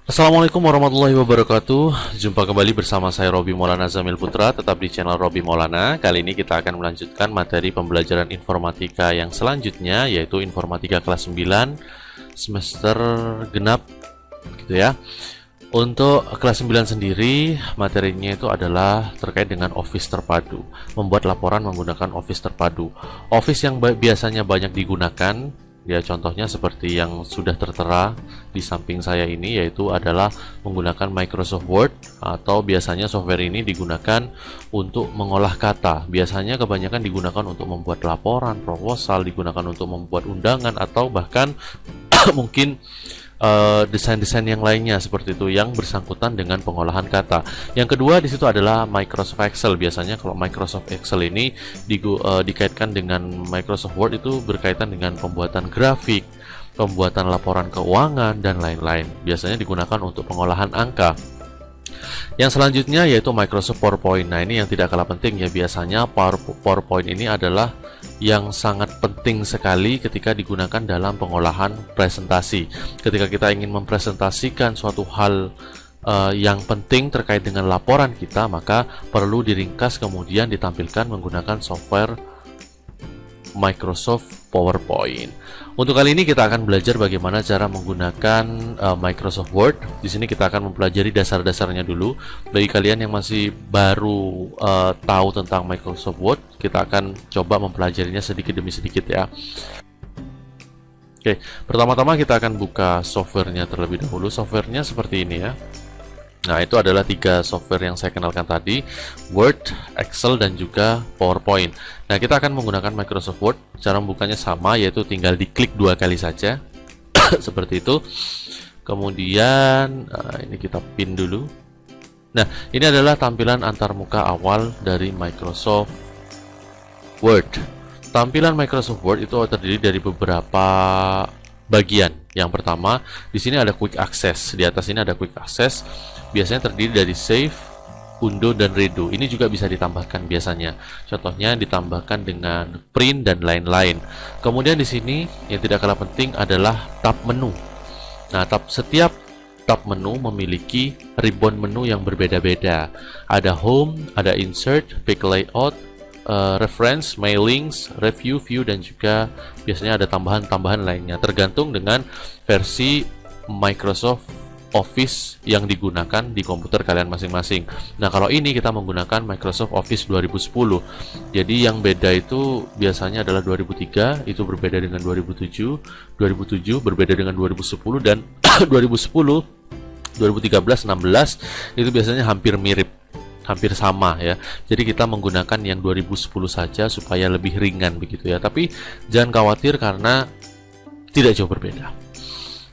Assalamualaikum warahmatullahi wabarakatuh. Jumpa kembali bersama saya Robi Maulana Zamil Putra, tetap di channel Robi Maulana. Kali ini kita akan melanjutkan materi pembelajaran informatika yang selanjutnya, yaitu informatika kelas 9 semester genap gitu ya. Untuk kelas 9 sendiri, materinya itu adalah terkait dengan Office terpadu, membuat laporan menggunakan Office terpadu. Office yang biasanya banyak digunakan, ya contohnya seperti yang sudah tertera di samping saya ini, yaitu adalah menggunakan Microsoft Word, atau biasanya software ini digunakan untuk mengolah kata. Biasanya kebanyakan digunakan untuk membuat laporan, proposal, digunakan untuk membuat undangan, atau bahkan mungkin desain-desain yang lainnya seperti itu yang bersangkutan dengan pengolahan kata. Yang kedua di situ adalah Microsoft Excel. Biasanya kalau Microsoft Excel ini dikaitkan dengan Microsoft Word, itu berkaitan dengan pembuatan grafik, pembuatan laporan keuangan dan lain-lain. Biasanya digunakan untuk pengolahan angka. Yang selanjutnya yaitu Microsoft PowerPoint. Nah, ini yang tidak kalah penting ya. Biasanya PowerPoint ini adalah yang sangat penting sekali ketika digunakan dalam pengolahan presentasi. Ketika kita ingin mempresentasikan suatu hal yang penting terkait dengan laporan kita, maka perlu diringkas kemudian ditampilkan menggunakan software Microsoft PowerPoint. Untuk kali ini kita akan belajar bagaimana cara menggunakan Microsoft Word. Di sini kita akan mempelajari dasar-dasarnya dulu. Bagi kalian yang masih baru tahu tentang Microsoft Word, kita akan coba mempelajarinya sedikit demi sedikit ya. Oke, pertama-tama kita akan buka softwarenya terlebih dahulu. Softwarenya seperti ini ya. Nah, itu adalah 3 software yang saya kenalkan tadi, Word, Excel, dan juga PowerPoint. Nah, kita akan menggunakan Microsoft Word. Cara membukanya sama, yaitu tinggal diklik 2 kali saja. Seperti itu. Kemudian, ini kita pin dulu. Nah, ini adalah tampilan antarmuka awal dari Microsoft Word. Tampilan Microsoft Word itu terdiri dari beberapa bagian. Yang pertama, di sini ada Quick Access. Di atas ini ada Quick Access. Biasanya terdiri dari save, undo, dan redo. Ini juga bisa ditambahkan biasanya. Contohnya ditambahkan dengan print dan lain-lain. Kemudian di sini yang tidak kalah penting adalah tab menu. Nah, setiap tab menu memiliki ribbon menu yang berbeda-beda. Ada home, ada insert, pick layout, reference, mailings, review, view, dan juga biasanya ada tambahan-tambahan lainnya tergantung dengan versi Microsoft Office yang digunakan di komputer kalian masing-masing. Nah, kalau ini kita menggunakan Microsoft Office 2010. Jadi yang beda itu biasanya adalah 2003 itu berbeda dengan 2007, 2007 berbeda dengan 2010, dan 2010, 2013, 16 itu biasanya hampir mirip, hampir sama ya. Jadi kita menggunakan yang 2010 saja supaya lebih ringan begitu ya. Tapi jangan khawatir karena tidak jauh berbeda.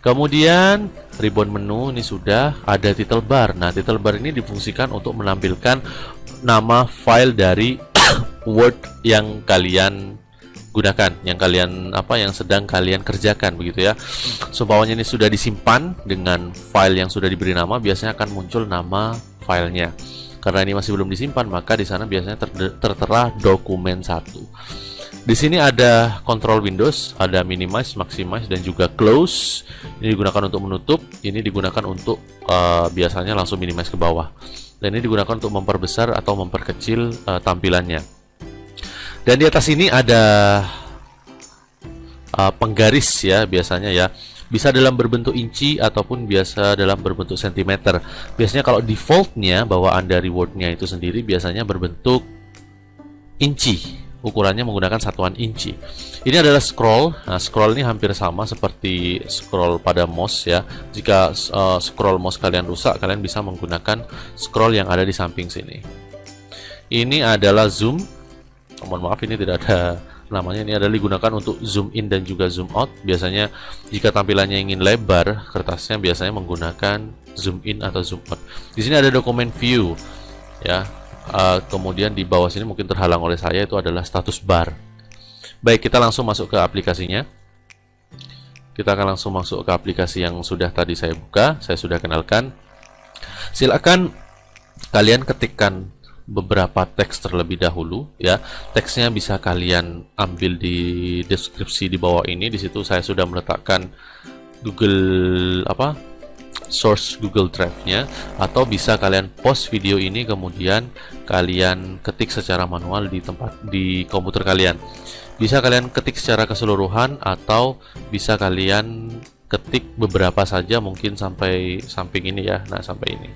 Kemudian ribbon menu ini sudah ada title bar. Nah, title bar ini difungsikan untuk menampilkan nama file dari Word yang kalian gunakan, yang sedang kalian kerjakan begitu ya. Seumpamanya ini sudah disimpan dengan file yang sudah diberi nama, biasanya akan muncul nama filenya. Karena ini masih belum disimpan, maka di sana biasanya tertera dokumen 1. Di sini ada control Windows, ada minimize, maximize, dan juga close. Ini digunakan untuk menutup, ini digunakan untuk biasanya langsung minimize ke bawah. Dan ini digunakan untuk memperbesar atau memperkecil tampilannya. Dan di atas ini ada penggaris ya, biasanya ya. Bisa dalam berbentuk inci ataupun biasa dalam berbentuk sentimeter. Biasanya kalau defaultnya bawaan dari Word-nya itu sendiri biasanya berbentuk inci. Ukurannya menggunakan satuan inci. Ini adalah scroll. Nah, scroll ini hampir sama seperti scroll pada mouse ya. Jika scroll mouse kalian rusak, kalian bisa menggunakan scroll yang ada di samping sini. Ini adalah zoom. Mohon maaf, ini tidak ada namanya. Ini adalah digunakan untuk zoom in dan juga zoom out. Biasanya jika tampilannya ingin lebar, kertasnya biasanya menggunakan zoom in atau zoom out. Di sini ada dokumen view ya. Kemudian di bawah sini mungkin terhalang oleh saya, itu adalah status bar. Baik, kita langsung masuk ke aplikasinya. Kita akan langsung masuk ke aplikasi yang sudah tadi saya buka, saya sudah kenalkan. Silakan kalian ketikkan beberapa teks terlebih dahulu ya. Teksnya bisa kalian ambil di deskripsi di bawah ini. Di situ saya sudah meletakkan Google source Google Drive-nya, atau bisa kalian post video ini kemudian kalian ketik secara manual di komputer kalian. Bisa kalian ketik secara keseluruhan atau bisa kalian ketik beberapa saja, mungkin sampai samping ini ya. Nah, sampai ini.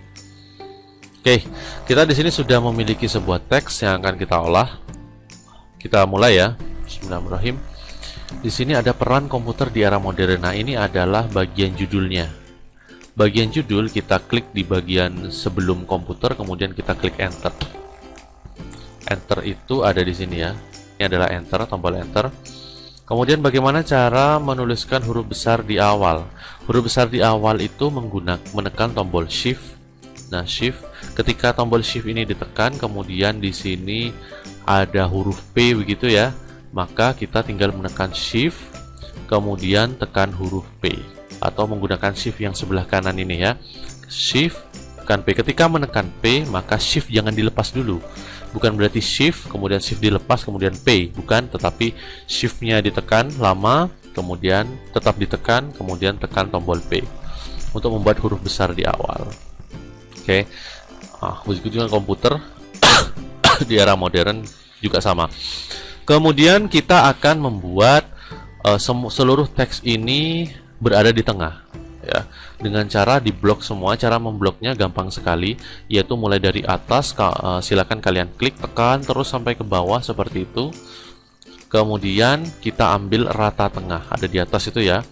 Oke, kita di sini sudah memiliki sebuah teks yang akan kita olah. Kita mulai ya. Bismillahirrahmanirrahim. Di sini ada peran komputer di era modern. Nah, ini adalah bagian judulnya. Bagian judul kita klik di bagian sebelum komputer, kemudian kita klik enter. Enter itu ada di sini ya. Ini adalah enter, tombol enter. Kemudian bagaimana cara menuliskan huruf besar di awal? Huruf besar di awal itu menekan tombol shift. Nah, shift. Ketika tombol shift ini ditekan, kemudian di sini ada huruf P begitu ya. Maka kita tinggal menekan shift, kemudian tekan huruf P, atau menggunakan shift yang sebelah kanan ini ya. Shift, tekan P. Ketika menekan P, maka shift jangan dilepas dulu. Bukan berarti shift, kemudian shift dilepas, kemudian P. Bukan, tetapi shiftnya ditekan lama, kemudian tetap ditekan, kemudian tekan tombol P untuk membuat huruf besar di awal. Oke. Begitu juga komputer di era modern juga sama. Kemudian kita akan membuat seluruh teks ini berada di tengah ya, dengan cara diblok semua. Cara membloknya gampang sekali, yaitu mulai dari atas, silakan kalian klik, tekan terus sampai ke bawah seperti itu. Kemudian kita ambil rata tengah, ada di atas itu ya,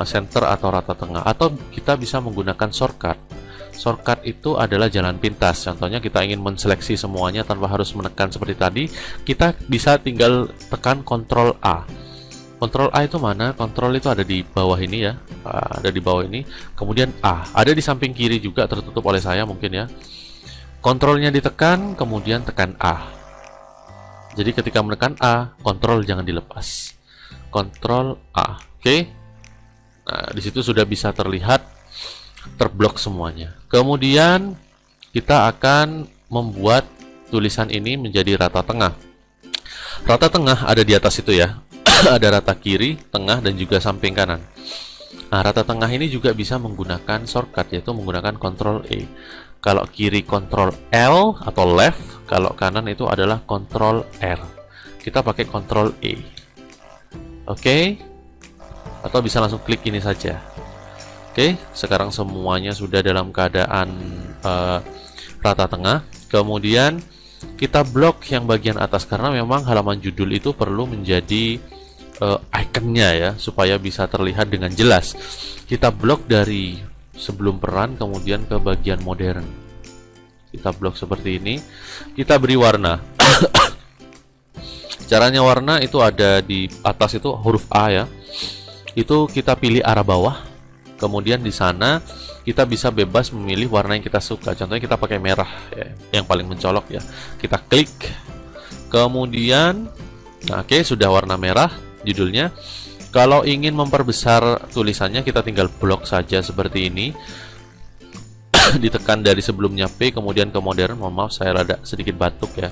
center atau rata tengah, atau kita bisa menggunakan shortcut. Shortcut itu adalah jalan pintas. Contohnya kita ingin menseleksi semuanya tanpa harus menekan seperti tadi, kita bisa tinggal tekan Ctrl A. Ctrl A itu mana? Ctrl itu ada di bawah ini ya, ada di bawah ini. Kemudian A, ada di samping kiri juga, tertutup oleh saya mungkin ya. Ctrl-nya ditekan, kemudian tekan A. Jadi ketika menekan A, Ctrl jangan dilepas. Ctrl A, oke. Nah, di situ sudah bisa terlihat terblok semuanya. Kemudian kita akan membuat tulisan ini menjadi rata tengah. Rata tengah ada di atas itu ya. Ada rata kiri, tengah, dan juga samping kanan. Nah, rata tengah ini juga bisa menggunakan shortcut, yaitu menggunakan Ctrl E. Kalau kiri Ctrl L atau left, kalau kanan itu adalah Ctrl R. Kita pakai Ctrl E. Oke. Atau bisa langsung klik ini saja. Oke, sekarang semuanya sudah dalam keadaan rata tengah. Kemudian kita blok yang bagian atas, karena memang halaman judul itu perlu menjadi ikonnya ya, supaya bisa terlihat dengan jelas. Kita blok dari sebelum peran kemudian ke bagian modern. Kita blok seperti ini. Kita beri warna. Caranya warna itu ada di atas itu huruf A ya. Itu kita pilih arah bawah. Kemudian di sana kita bisa bebas memilih warna yang kita suka. Contohnya kita pakai merah ya, yang paling mencolok ya. Kita klik. Kemudian nah, oke, sudah warna merah judulnya. Kalau ingin memperbesar tulisannya, kita tinggal blok saja seperti ini. Ditekan dari sebelumnya P kemudian ke modern. Mohon maaf saya rada sedikit batuk ya.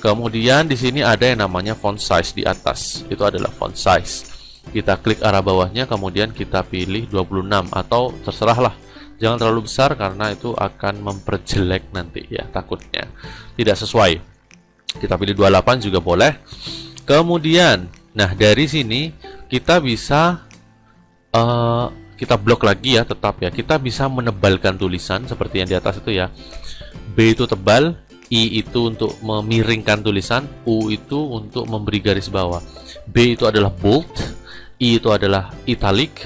Kemudian di sini ada yang namanya font size di atas. Itu adalah font size. Kita klik arah bawahnya, kemudian kita pilih 26 atau terserahlah. Jangan terlalu besar karena itu akan memperjelek nanti ya, takutnya tidak sesuai. Kita pilih 28 juga boleh. Kemudian, nah dari sini kita bisa kita blok lagi ya, tetap ya. Kita bisa menebalkan tulisan seperti yang di atas itu ya. B itu tebal, I itu untuk memiringkan tulisan, U itu untuk memberi garis bawah. B itu adalah bold, I itu adalah italic,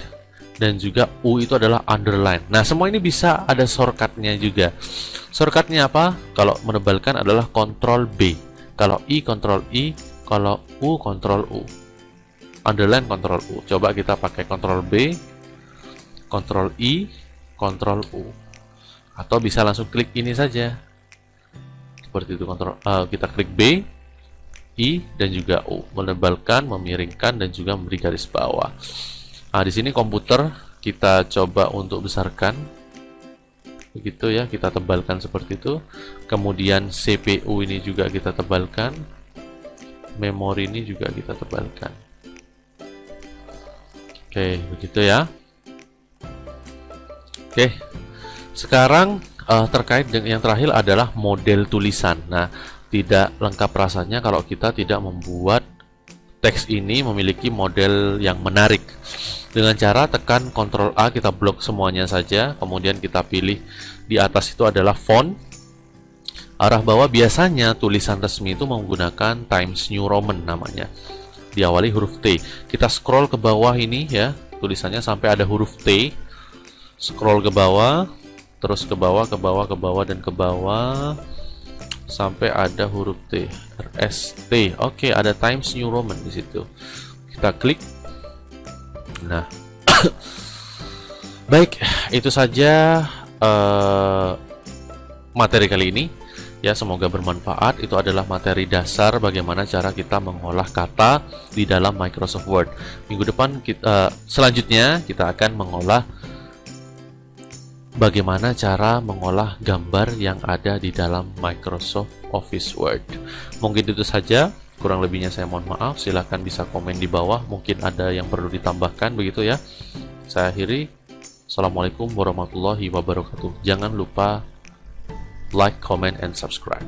dan juga U itu adalah underline. Nah, semua ini bisa ada shortcutnya juga. Shortcutnya apa? Kalau menebalkan adalah Ctrl B, kalau I Ctrl I, kalau U Ctrl U, underline Ctrl U. Coba kita pakai Ctrl B, Ctrl I, Ctrl U, atau bisa langsung klik ini saja seperti itu. Kita klik B, I, dan juga U, menebalkan, memiringkan, dan juga memberi garis bawah. Nah, di sini komputer kita coba untuk besarkan, begitu ya, kita tebalkan seperti itu. Kemudian CPU ini juga kita tebalkan, memori ini juga kita tebalkan. Oke, begitu ya. Oke, sekarang terkait dengan yang terakhir adalah model tulisan. Nah, tidak lengkap rasanya kalau kita tidak membuat teks ini memiliki model yang menarik. Dengan cara tekan Ctrl A, kita blok semuanya saja, kemudian kita pilih di atas itu adalah font. Arah bawah biasanya tulisan resmi itu menggunakan Times New Roman namanya. Diawali huruf T. Kita scroll ke bawah ini ya, tulisannya sampai ada huruf T. Scroll ke bawah, terus ke bawah, ke bawah, ke bawah, dan ke bawah sampai ada huruf T, RST. Oke, ada Times New Roman di situ. Kita klik. Nah, baik, itu saja materi kali ini. Ya, semoga bermanfaat. Itu adalah materi dasar bagaimana cara kita mengolah kata di dalam Microsoft Word. Minggu depan selanjutnya kita akan mengolah bagaimana cara mengolah gambar yang ada di dalam Microsoft Office Word. Mungkin itu saja, kurang lebihnya saya mohon maaf. Silahkan bisa komen di bawah, mungkin ada yang perlu ditambahkan, begitu ya. Saya akhiri. Assalamualaikum warahmatullahi wabarakatuh. Jangan lupa like, comment, and subscribe.